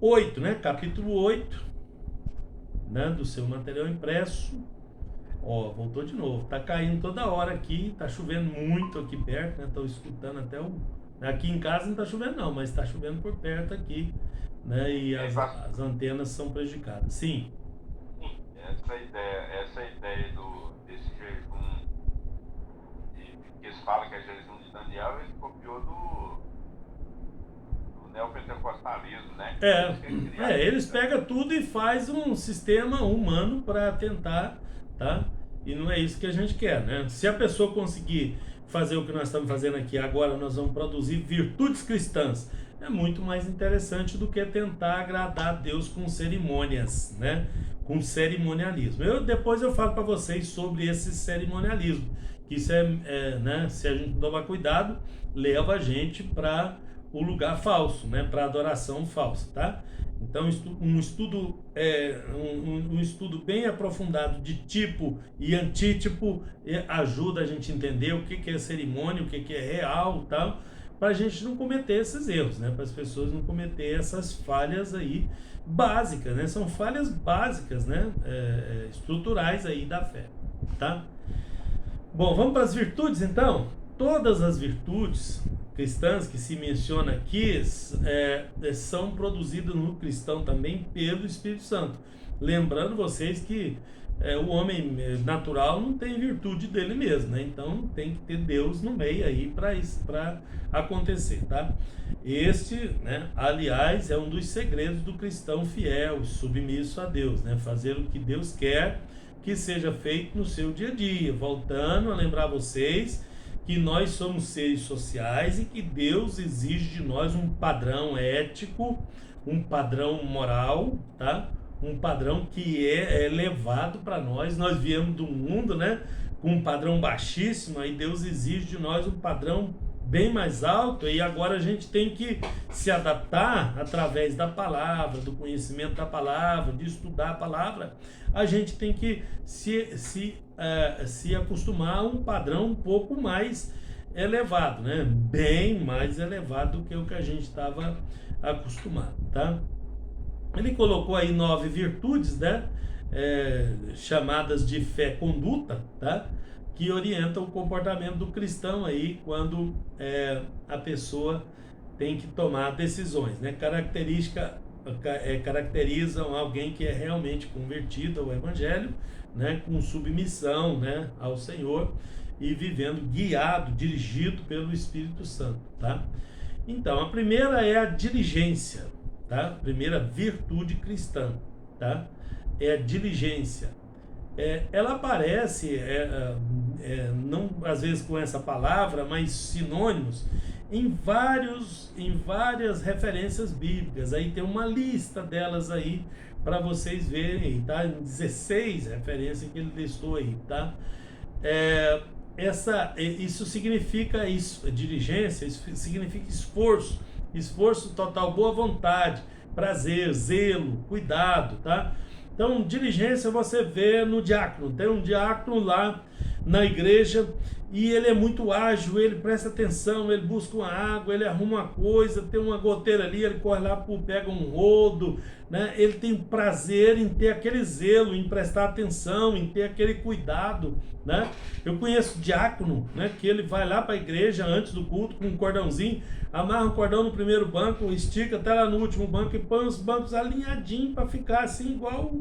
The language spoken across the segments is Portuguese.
8, né? Capítulo 8, né? Do seu material impresso. Ó, voltou de novo. Tá caindo toda hora aqui, tá chovendo muito aqui perto, né? Tô escutando até o... Aqui em casa não tá chovendo não, mas tá chovendo por perto aqui, né? E É, as antenas são prejudicadas. Sim. sim, essa ideia desse jejum, que eles falam que é jejum de Daniel, ele copiou do neopentecostalismo, né? É, Eles que criaram eles isso pegam aí. tudo e faz um sistema humano para tentar, tá? E não é isso que a gente quer, né? Se a pessoa conseguir fazer o que nós estamos fazendo aqui agora, nós vamos produzir virtudes cristãs. É muito mais interessante do que tentar agradar a Deus com cerimônias, né? Com cerimonialismo. Depois eu falo para vocês sobre esse cerimonialismo, que isso né? Se a gente não tomar cuidado, leva a gente para o lugar falso, né, para adoração falsa, tá? Então um estudo bem aprofundado de tipo e antítipo ajuda a gente a entender o que é cerimônia, o que é real, tal, para a gente não cometer esses erros, né? Para as pessoas não cometer essas falhas aí básicas, né? São falhas básicas, né? Estruturais aí da fé, tá? Bom, vamos para as virtudes então? Todas as virtudes cristãs que se menciona aqui são produzidas no cristão também pelo Espírito Santo. Lembrando vocês que o homem natural não tem virtude dele mesmo, né? Então tem que ter Deus no meio aí para acontecer, tá? Este, né, aliás, é um dos segredos do cristão fiel, submisso a Deus, né? Fazer o que Deus quer que seja feito no seu dia a dia. Voltando a lembrar vocês que nós somos seres sociais e que Deus exige de nós um padrão ético, um padrão moral, tá? Um padrão que é elevado para nós. Nós viemos do mundo, né, com um padrão baixíssimo, aí Deus exige de nós um padrão bem mais alto, e agora a gente tem que se adaptar através da palavra, do conhecimento da palavra, de estudar a palavra. A gente tem que se acostumar a um padrão um pouco mais elevado, né? Bem mais elevado do que o que a gente estava acostumado, tá? Ele colocou aí 9 virtudes, né? Chamadas de fé conduta, tá? Que orientam o comportamento do cristão aí quando a pessoa tem que tomar decisões, né? Caracterizam alguém que é realmente convertido ao Evangelho, né? Com submissão, né? Ao Senhor e vivendo guiado, dirigido pelo Espírito Santo, tá? Então, a primeira é a diligência, tá? A primeira virtude cristã, tá? É a diligência. Ela aparece, não às vezes com essa palavra, mas sinônimos em várias referências bíblicas. Aí tem uma lista delas aí para vocês verem, tá? 16 referências que ele listou aí, tá? Isso significa diligência, isso significa esforço total, boa vontade, prazer, zelo, cuidado, tá? Então, diligência você vê no diácono. Tem um diácono lá na igreja e ele é muito ágil, ele presta atenção, ele busca uma água, ele arruma uma coisa, tem uma goteira ali, ele corre lá, pega um rodo, né? Ele tem prazer em ter aquele zelo, em prestar atenção, em ter aquele cuidado, né? Eu conheço diácono, né, que ele vai lá para a igreja antes do culto com um cordãozinho, amarra um cordão no primeiro banco, estica até lá no último banco e põe os bancos alinhadinhos para ficar assim igual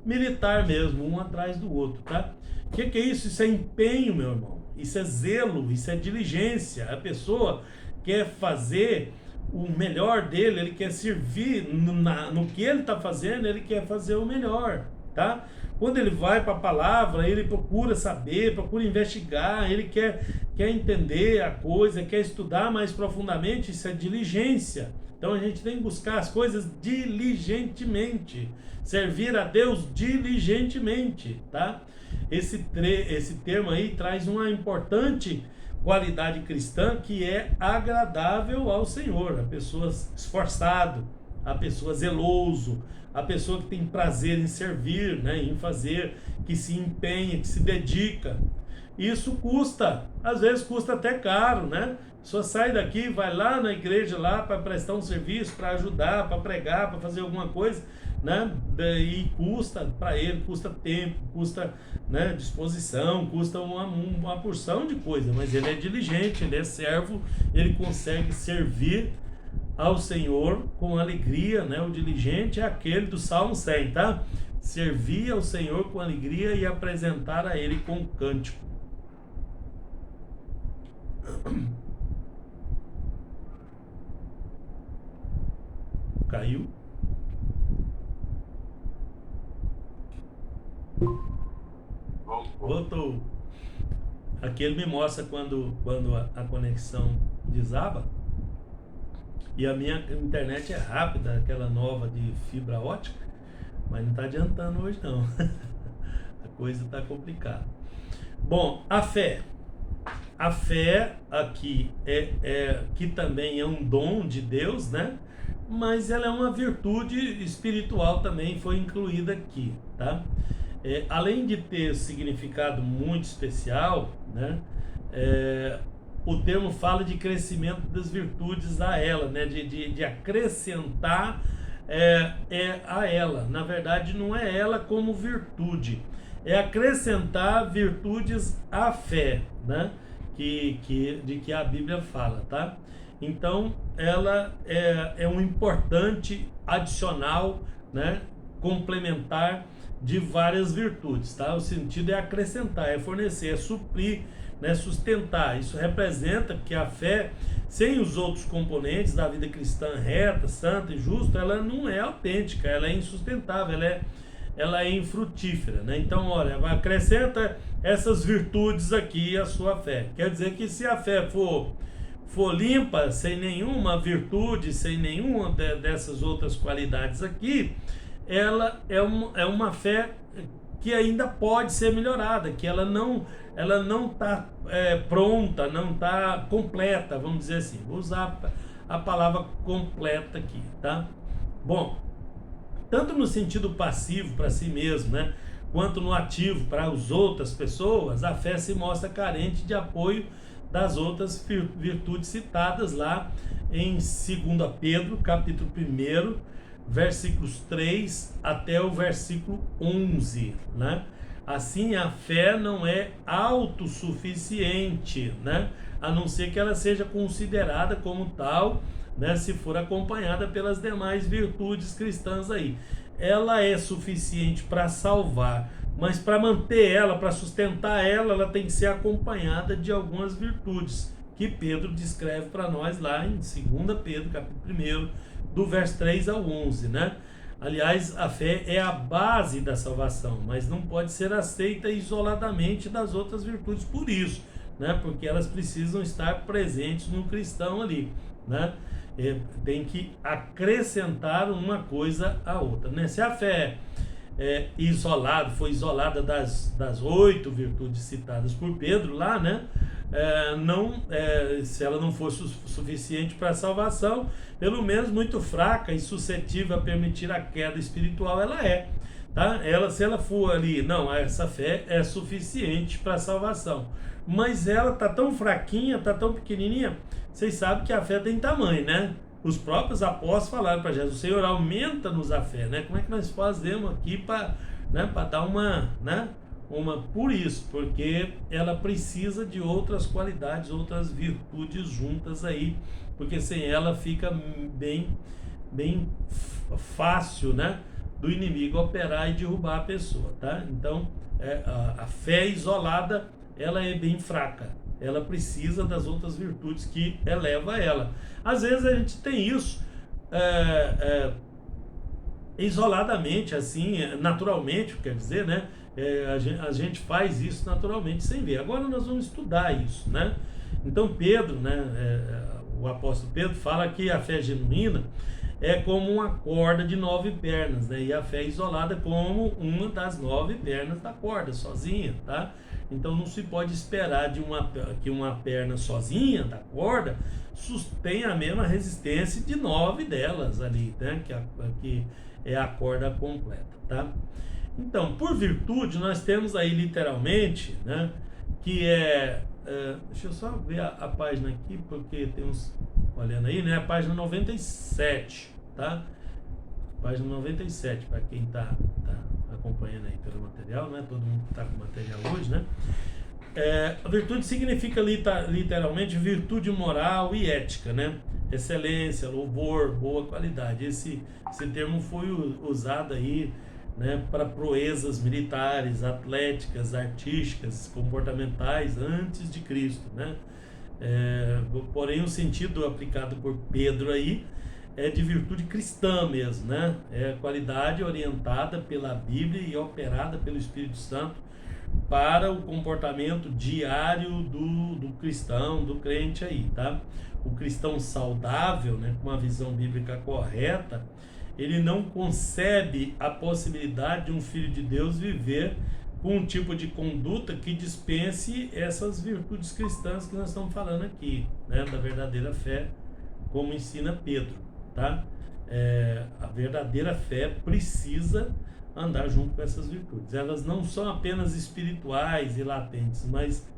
militar mesmo, um atrás do outro, tá? O que é isso? Isso é empenho, meu irmão. Isso é zelo, isso é diligência. A pessoa quer fazer o melhor dele, ele quer servir no que ele está fazendo, ele quer fazer o melhor, tá? Quando ele vai para a palavra, ele procura saber, procura investigar, ele quer entender a coisa, quer estudar mais profundamente, isso é diligência. Então a gente tem que buscar as coisas diligentemente, servir a Deus diligentemente, tá? Esse termo aí traz uma importante qualidade cristã que é agradável ao Senhor, a pessoa esforçado, a pessoa zeloso, a pessoa que tem prazer em servir, né, em fazer, que se empenha, que se dedica. Isso custa, às vezes custa até caro, né? A pessoa sai daqui, vai lá na igreja lá para prestar um serviço, para ajudar, para pregar, para fazer alguma coisa, né? Daí custa para ele, custa tempo, custa, né, disposição, custa uma porção de coisa, mas ele é diligente, ele é servo, ele consegue servir ao Senhor com alegria, né? O diligente é aquele do Salmo 100, tá? Servir ao Senhor com alegria e apresentar a Ele com cântico. Caiu? Voltou. Aqui ele me mostra quando a conexão desaba. E a minha internet é rápida, aquela nova de fibra ótica, mas não está adiantando hoje não. A coisa está complicada. Bom, a fé. A fé aqui que também é um dom de Deus, né? Mas ela é uma virtude espiritual também, foi incluída aqui, tá? Além de ter significado muito especial, né? O termo fala de crescimento das virtudes a ela, né? De acrescentar a ela. Na verdade, não é ela como virtude, é acrescentar virtudes à fé, né? De que a Bíblia fala, tá? Então, ela é um importante adicional, né? Complementar de várias virtudes, tá? O sentido é acrescentar, é fornecer, é suprir, né? Sustentar. Isso representa que a fé, sem os outros componentes da vida cristã reta, santa e justa, ela não é autêntica, ela é insustentável, ela é infrutífera, né? Então, olha, acrescenta essas virtudes aqui à sua fé. Quer dizer que se a fé for limpa, sem nenhuma virtude, sem nenhuma dessas outras qualidades aqui, ela é uma fé que ainda pode ser melhorada, que ela não está pronta, não está completa, vamos dizer assim. Vou usar a palavra completa aqui, tá? Bom, tanto no sentido passivo para si mesmo, né, quanto no ativo para as outras pessoas, a fé se mostra carente de apoio das outras virtudes citadas lá em 2 Pedro, capítulo 1, versículos 3 até o versículo 11, né? Assim, a fé não é autossuficiente, né? A não ser que ela seja considerada como tal, né? Se for acompanhada pelas demais virtudes cristãs aí. Ela é suficiente para salvar, mas para manter ela, para sustentar ela tem que ser acompanhada de algumas virtudes que Pedro descreve para nós lá em 2 Pedro, capítulo 1, do verso 3 ao 11, né? Aliás, a fé é a base da salvação, mas não pode ser aceita isoladamente das outras virtudes por isso, né? Porque elas precisam estar presentes no cristão ali, né? Tem que acrescentar uma coisa à outra, né? Se a fé foi isolada das 8 virtudes citadas por Pedro lá, né? Se ela não fosse suficiente para a salvação, pelo menos muito fraca e suscetível a permitir a queda espiritual, ela é, tá? Se ela for ali, não, essa fé é suficiente para a salvação, mas ela tá tão fraquinha, tá tão pequenininha. Vocês sabem que a fé tem tamanho, né? Os próprios apóstolos falaram para Jesus: Senhor, aumenta-nos a fé, né? Como é que nós fazemos aqui para, né, para dar por isso, porque ela precisa de outras qualidades, outras virtudes juntas aí, porque sem ela fica bem fácil, né, do inimigo operar e derrubar a pessoa, tá? Então, a fé isolada, ela é bem fraca, ela precisa das outras virtudes que eleva ela. Às vezes a gente tem isso isoladamente, assim, naturalmente, quer dizer, né? A gente faz isso naturalmente sem ver. Agora nós vamos estudar isso, né? Então Pedro, né, o apóstolo Pedro fala que a fé genuína é como uma corda de 9 pernas, né? E a fé isolada como uma das 9 pernas da corda, sozinha, tá? Então não se pode esperar que uma perna sozinha da corda tenha a mesma resistência de 9 delas ali, né? Que é a corda completa, tá? Então, por virtude, nós temos aí literalmente, né, que deixa eu só ver a página aqui, porque tem uns, olhando aí, né? A página 97, tá? Página 97, para quem tá acompanhando aí pelo material, né? Todo mundo que tá com material hoje, né? A virtude significa literalmente virtude moral e ética, né? Excelência, louvor, boa qualidade. Esse termo foi usado aí, né, para proezas militares, atléticas, artísticas, comportamentais antes de Cristo, né? Porém, o sentido aplicado por Pedro aí é de virtude cristã mesmo, né? É qualidade orientada pela Bíblia e operada pelo Espírito Santo para o comportamento diário do cristão, do crente aí, tá? O cristão saudável, né, com uma visão bíblica correta, ele não concebe a possibilidade de um filho de Deus viver com um tipo de conduta que dispense essas virtudes cristãs que nós estamos falando aqui, né, da verdadeira fé, como ensina Pedro, tá? A verdadeira fé precisa andar junto com essas virtudes. Elas não são apenas espirituais e latentes, mas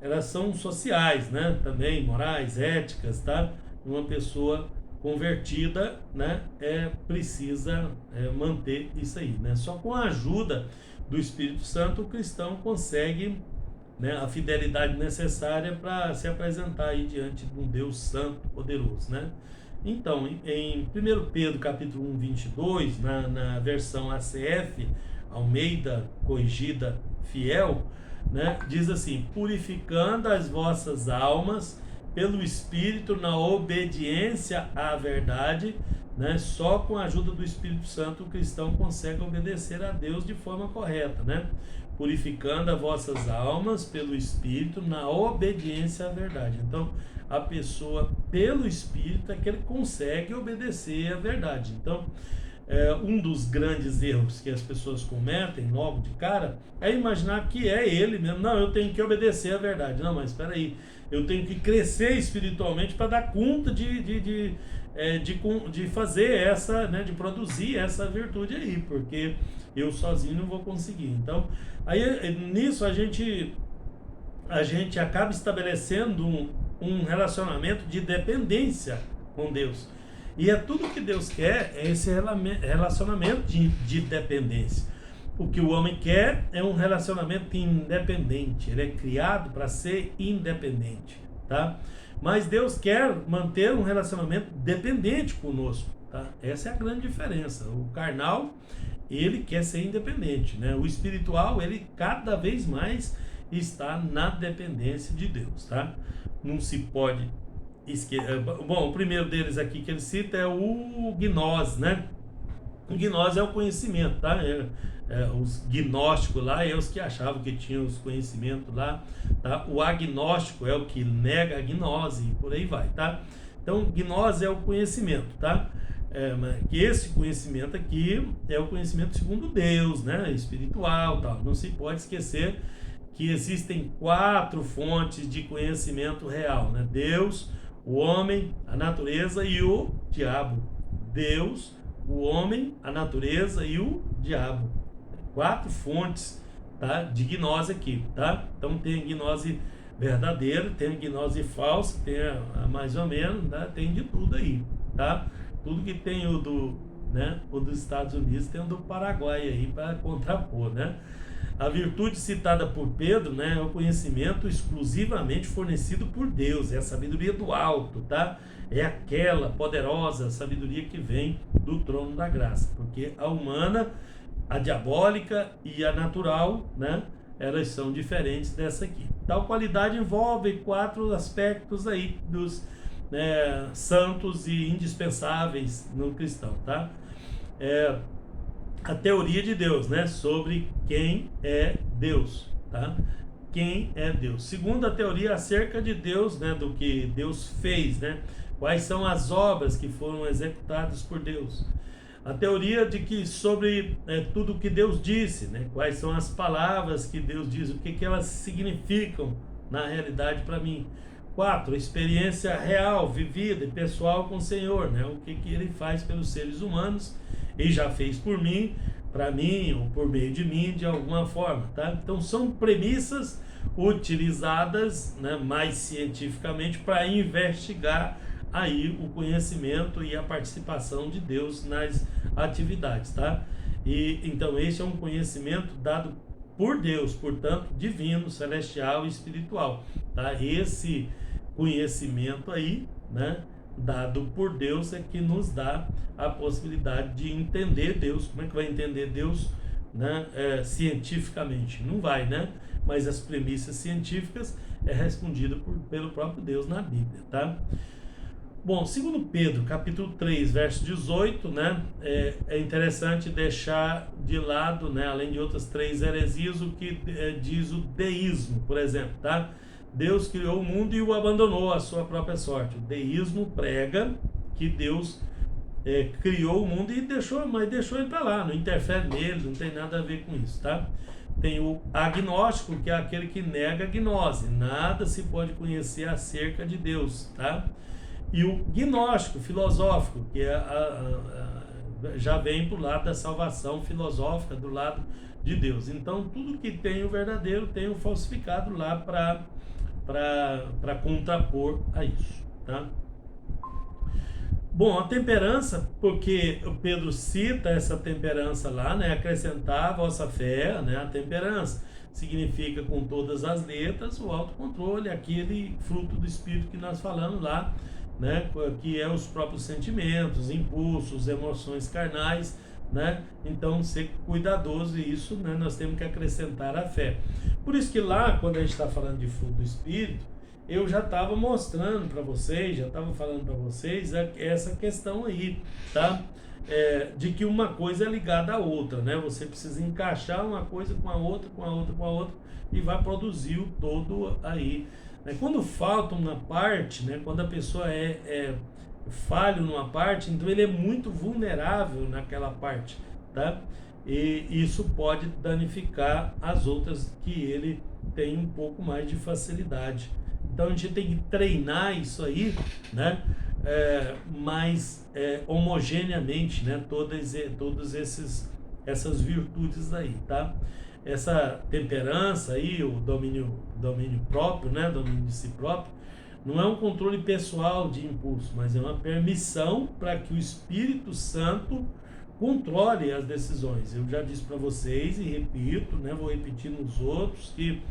elas são sociais, né? Também morais, éticas, tá? Uma pessoa convertida, né, precisa manter isso aí, né? Só com a ajuda do Espírito Santo o cristão consegue, né, a fidelidade necessária para se apresentar aí diante de um Deus santo, poderoso, né? Então, em 1 Pedro capítulo 1, 22, na versão ACF, Almeida Corrigida Fiel, né, diz assim: purificando as vossas almas pelo Espírito na obediência à verdade, né? Só com a ajuda do Espírito Santo o cristão consegue obedecer a Deus de forma correta, né? Purificando as vossas almas pelo Espírito na obediência à verdade. Então, a pessoa, pelo Espírito, é que ele consegue obedecer à verdade. Então, um dos grandes erros que as pessoas cometem logo de cara é imaginar que é ele mesmo. Não, eu tenho que obedecer à verdade. Não, mas espera aí, eu tenho que crescer espiritualmente para dar conta de fazer essa, né, de produzir essa virtude aí, porque eu sozinho não vou conseguir. Então, aí nisso a gente acaba estabelecendo um relacionamento de dependência com Deus. E tudo que Deus quer é esse relacionamento de dependência. O que o homem quer é um relacionamento independente. Ele é criado para ser independente, tá? Mas Deus quer manter um relacionamento dependente conosco, tá? Essa é a grande diferença. O carnal, ele quer ser independente, né? O espiritual, ele cada vez mais está na dependência de Deus, tá? Não se pode esquecer. Bom, o primeiro deles aqui que ele cita é o gnose, né? O gnose é o conhecimento, tá? Os gnósticos lá é os que achavam que tinham os conhecimentos lá, tá? O agnóstico é o que nega a gnose e por aí vai, tá? Então, gnose é o conhecimento, tá? Que esse conhecimento aqui é o conhecimento segundo Deus, né? Espiritual, tal. Não se pode esquecer que existem 4 fontes de conhecimento real, né? Deus, o homem, a natureza e o diabo. Deus, o homem, a natureza e o diabo. 4 fontes, tá, de gnose aqui, tá? Então tem gnose verdadeira, tem gnose falsa, tem a mais ou menos, tá? Tem de tudo aí, tá? Tudo que tem o dos Estados Unidos, tem o do Paraguai aí para contrapor, né? A virtude citada por Pedro, né, é o conhecimento exclusivamente fornecido por Deus, é a sabedoria do alto, tá? É aquela poderosa sabedoria que vem do trono da graça, porque a humana, a diabólica e a natural, né, elas são diferentes dessa aqui. Tal qualidade envolve 4 aspectos aí dos santos e indispensáveis no cristão, tá? A teoria de Deus, né, sobre quem é Deus, tá? Quem é Deus. Segundo a teoria acerca de Deus, né, do que Deus fez, né? Quais são as obras que foram executadas por Deus. A teoria de que sobre tudo o que Deus disse, né? Quais são as palavras que Deus diz, o que elas significam na realidade para mim. 4, experiência real, vivida e pessoal com o Senhor, né? O que Ele faz pelos seres humanos e já fez por mim, para mim ou por meio de mim de alguma forma, tá? Então são premissas utilizadas, né, mais cientificamente para investigar aí o conhecimento e a participação de Deus nas atividades, tá? E então esse é um conhecimento dado por Deus, portanto, divino, celestial e espiritual, tá? Esse conhecimento aí, né, dado por Deus é que nos dá a possibilidade de entender Deus. Como é que vai entender Deus, né, cientificamente? Não vai, né? Mas as premissas científicas é respondida pelo próprio Deus na Bíblia, tá? Bom, segundo Pedro, capítulo 3, verso 18, né, é interessante deixar de lado, né, além de outras três heresias, o que diz o deísmo, por exemplo, tá? Deus criou o mundo e o abandonou à sua própria sorte. O deísmo prega que Deus criou o mundo e mas deixou ele para lá, não interfere nele, não tem nada a ver com isso, tá? Tem o agnóstico, que é aquele que nega a gnose, nada se pode conhecer acerca de Deus, tá? E o gnóstico filosófico, que já vem para o lado da salvação filosófica, do lado de Deus. Então, tudo que tem o verdadeiro tem o falsificado lá para contrapor a isso, tá? Bom, a temperança, porque o Pedro cita essa temperança lá, né? Acrescentar a vossa fé, né? A temperança significa com todas as letras o autocontrole, aquele fruto do Espírito que nós falamos lá, né? Que é os próprios sentimentos, impulsos, emoções carnais, né? Então, ser cuidadoso, e isso, né, nós temos que acrescentar a fé. Por isso que lá, quando a gente está falando de fruto do Espírito, eu já estava mostrando para vocês, já estava falando para vocês essa questão aí, tá? De que uma coisa é ligada à outra, né? Você precisa encaixar uma coisa com a outra, com a outra, com a outra, e vai produzir o todo aí. Quando falta uma parte, né? Quando a pessoa é falho numa parte, então ele é muito vulnerável naquela parte, tá? E isso pode danificar as outras que ele tem um pouco mais de facilidade. Então a gente tem que treinar isso aí, né? Mais homogeneamente, né? Todas essas virtudes aí, tá? Essa temperança aí, o domínio próprio, né? Domínio de si próprio, não é um controle pessoal de impulso, mas é uma permissão para que o Espírito Santo controle as decisões. Eu já disse para vocês e repito, né? Vou repetir nos outros, que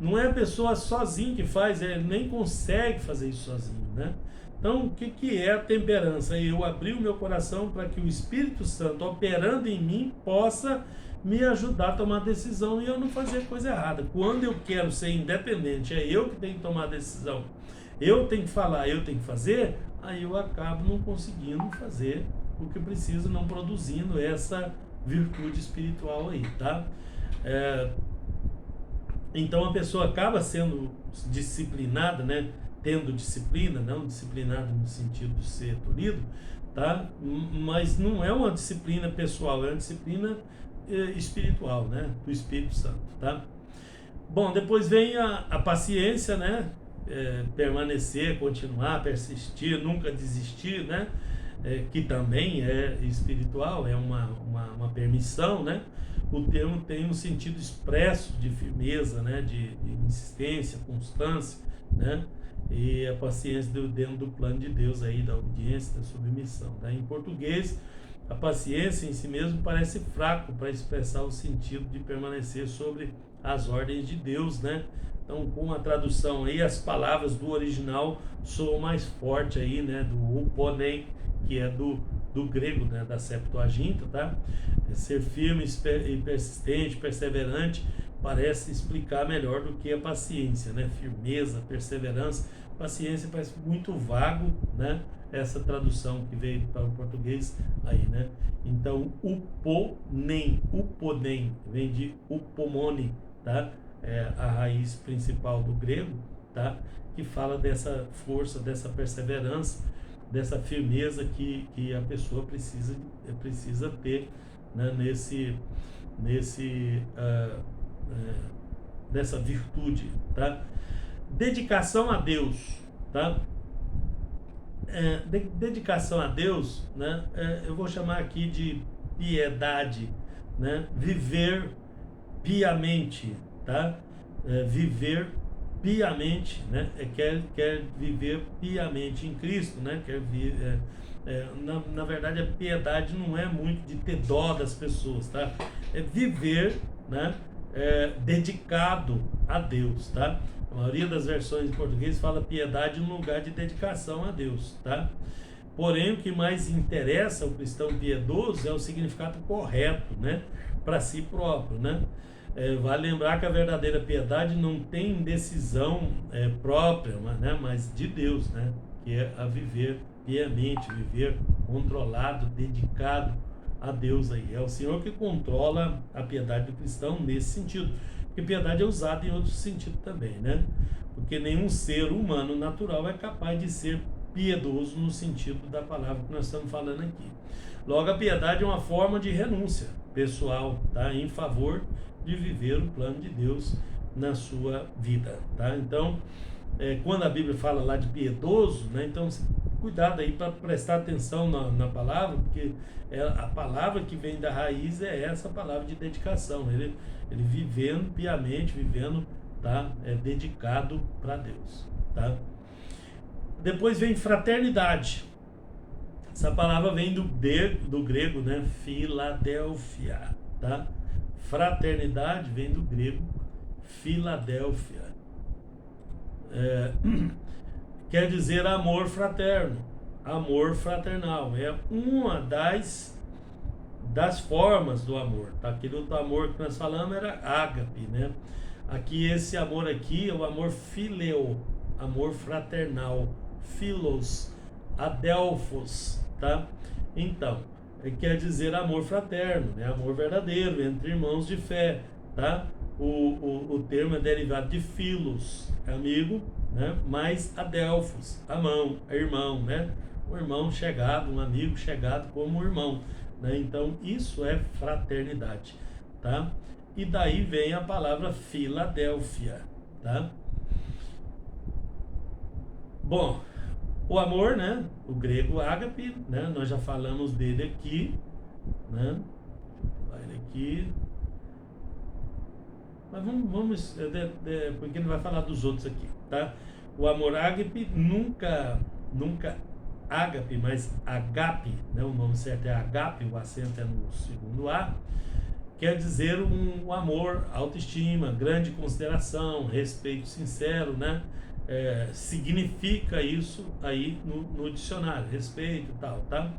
não é a pessoa sozinha que faz, ele nem consegue fazer isso sozinho, né? Então, o que é a temperança? Eu abrir o meu coração para que o Espírito Santo, operando em mim, possa me ajudar a tomar decisão e eu não fazer coisa errada. Quando eu quero ser independente, é eu que tenho que tomar a decisão, eu tenho que falar, eu tenho que fazer, aí eu acabo não conseguindo fazer o que preciso, não produzindo essa virtude espiritual aí, tá? Então a pessoa acaba sendo disciplinada, né? Tendo disciplina, não disciplinado no sentido de ser tolhido, tá? Mas não é uma disciplina pessoal, é uma disciplina espiritual, né? Do Espírito Santo, tá? Bom, depois vem a paciência, né? Permanecer, continuar, persistir, nunca desistir, né? Que também é espiritual, é uma permissão, né? O termo tem um sentido expresso de firmeza, né? De insistência, constância, né? E a paciência dentro do plano de Deus aí, da obediência, da submissão, tá? Em português, a paciência em si mesmo parece fraco para expressar o sentido de permanecer sobre as ordens de Deus, né? Então, com a tradução aí, as palavras do original soam mais forte aí, né? Do uponem, que é do grego, né? Da Septuaginta, tá? Ser firme e persistente, perseverante, parece explicar melhor do que a paciência, né? Firmeza, perseverança. Paciência parece muito vago, né? Essa tradução que veio para o português aí, né? Então, uponem vem de upomone, tá? É a raiz principal do grego, tá? Que fala dessa força, dessa perseverança, dessa firmeza que a pessoa precisa ter, né? Nessa virtude, tá? Dedicação a Deus, tá? Dedicação a Deus, né? Eu vou chamar aqui de piedade, né? Viver piamente, tá? viver piamente, né? Quer viver piamente em Cristo, né? Na verdade, a piedade não é muito de ter dó das pessoas, tá? É viver, né? Dedicado a Deus, tá? A maioria das versões em português fala piedade no lugar de dedicação a Deus, tá? Porém, o que mais interessa ao cristão piedoso é o significado correto, né? Para si próprio, né? Vale lembrar que a verdadeira piedade não tem decisão própria, mas de Deus, né? Que é a viver piamente, viver controlado, dedicado a Deus aí. É o Senhor que controla a piedade do cristão nesse sentido. Porque piedade é usada em outro sentido também, né? Porque nenhum ser humano natural é capaz de ser piedoso no sentido da palavra que nós estamos falando aqui. Logo, a piedade é uma forma de renúncia pessoal, tá? Em favor de viver o plano de Deus na sua vida, tá? Então, quando a Bíblia fala lá de piedoso, né? Então, cuidado aí para prestar atenção na palavra, porque a palavra que vem da raiz é essa palavra de dedicação. Ele vivendo piamente, vivendo, tá? Dedicado para Deus, tá? Depois vem fraternidade. Essa palavra vem do grego, né? Filadélfia, tá? Fraternidade vem do grego Filadélfia. Quer dizer amor fraterno, amor fraternal. É uma das formas do amor, tá? Aquele outro amor que nós falamos era ágape, né? Aqui, esse amor aqui é o amor fileo, amor fraternal, philos, adelphos, tá? Então, quer dizer amor fraterno, né? Amor verdadeiro entre irmãos de fé, tá? O termo é derivado de philos, amigo, né? Mais adelphos, irmão, né? Um irmão chegado, um amigo chegado como irmão, né? Então, isso é fraternidade, tá? E daí vem a palavra Filadélfia, tá? Bom, o amor, né? O grego ágape, né? Nós já falamos dele aqui, né? Vai aqui. Mas vamos porque ele vai falar dos outros aqui, tá? O amor ágape nunca ágape, mas agape, né? O nome certo é agape, o acento é no segundo A. Quer dizer um amor, autoestima, grande consideração, respeito sincero, né? Significa isso aí no dicionário, respeito e tal, tá?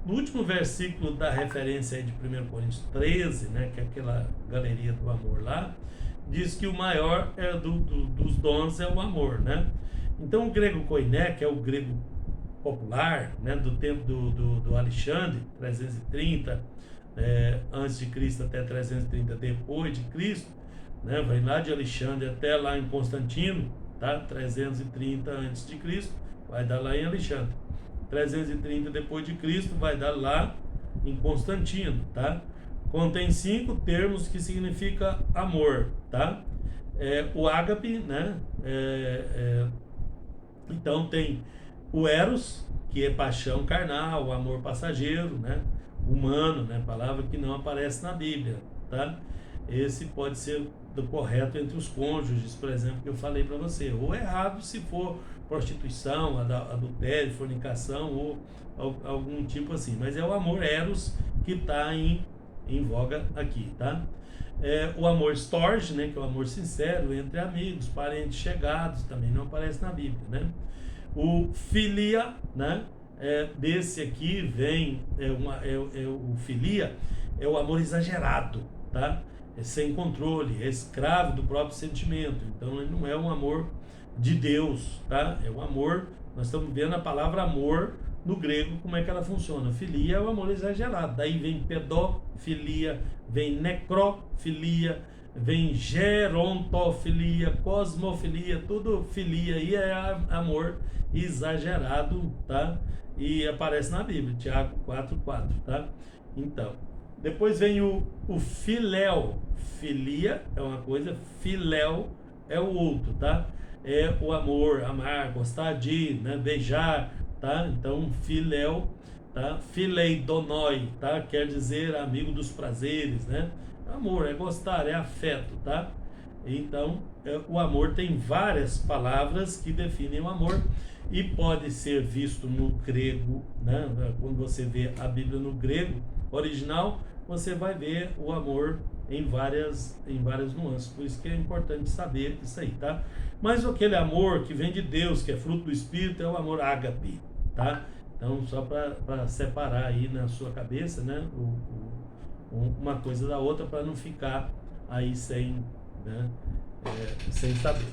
No último versículo da referência aí de 1 Coríntios 13, né? Que é aquela galeria do amor lá, diz que o maior dos dons é o amor, né? Então o grego koiné, que é o grego popular, né? Do tempo do Alexandre, 330 antes de Cristo até 330 depois de Cristo, né? Vai lá de Alexandre até lá em Constantino, tá? 330 antes de Cristo, vai dar lá em Alexandre. 330 depois de Cristo, vai dar lá em Constantino, tá? Contém 5 termos que significa amor, tá? O ágape, né? Então tem o eros, que é paixão carnal, o amor passageiro, né? Humano, né? Palavra que não aparece na Bíblia, tá? Esse pode ser do correto entre os cônjuges, por exemplo, que eu falei para você, ou errado se for prostituição, adultério, fornicação ou algum tipo assim, mas é o amor eros que está em voga aqui, tá? O amor storge, né, que é o amor sincero entre amigos, parentes chegados, também não aparece na Bíblia, né? O filia, né? Desse aqui vem o filia, é o amor exagerado, tá? É sem controle, é escravo do próprio sentimento. Então ele não é um amor de Deus, tá? É um amor, nós estamos vendo a palavra amor no grego, como é que ela funciona. Filia é o amor exagerado, daí vem pedofilia, vem necrofilia, vem gerontofilia, cosmofilia, tudo filia aí é amor exagerado, tá? E aparece na Bíblia, Tiago 4:4, tá? Então, depois vem o filéu. Filia é uma coisa, filéu é o outro, tá? É o amor, amar, gostar de, né? Beijar, tá? Então, filéu, tá? Fileidonoi, tá? Quer dizer amigo dos prazeres, né? Amor, é gostar, é afeto, tá? Então, o amor tem várias palavras que definem o amor e pode ser visto no grego, né? Quando você vê a Bíblia no grego original, você vai ver o amor em várias nuances. Por isso que é importante saber isso aí, tá? Mas aquele amor que vem de Deus, que é fruto do Espírito, é o amor ágape, tá? Então, só para separar aí na sua cabeça, né? Uma coisa da outra, para não ficar aí sem, né? Sem saber.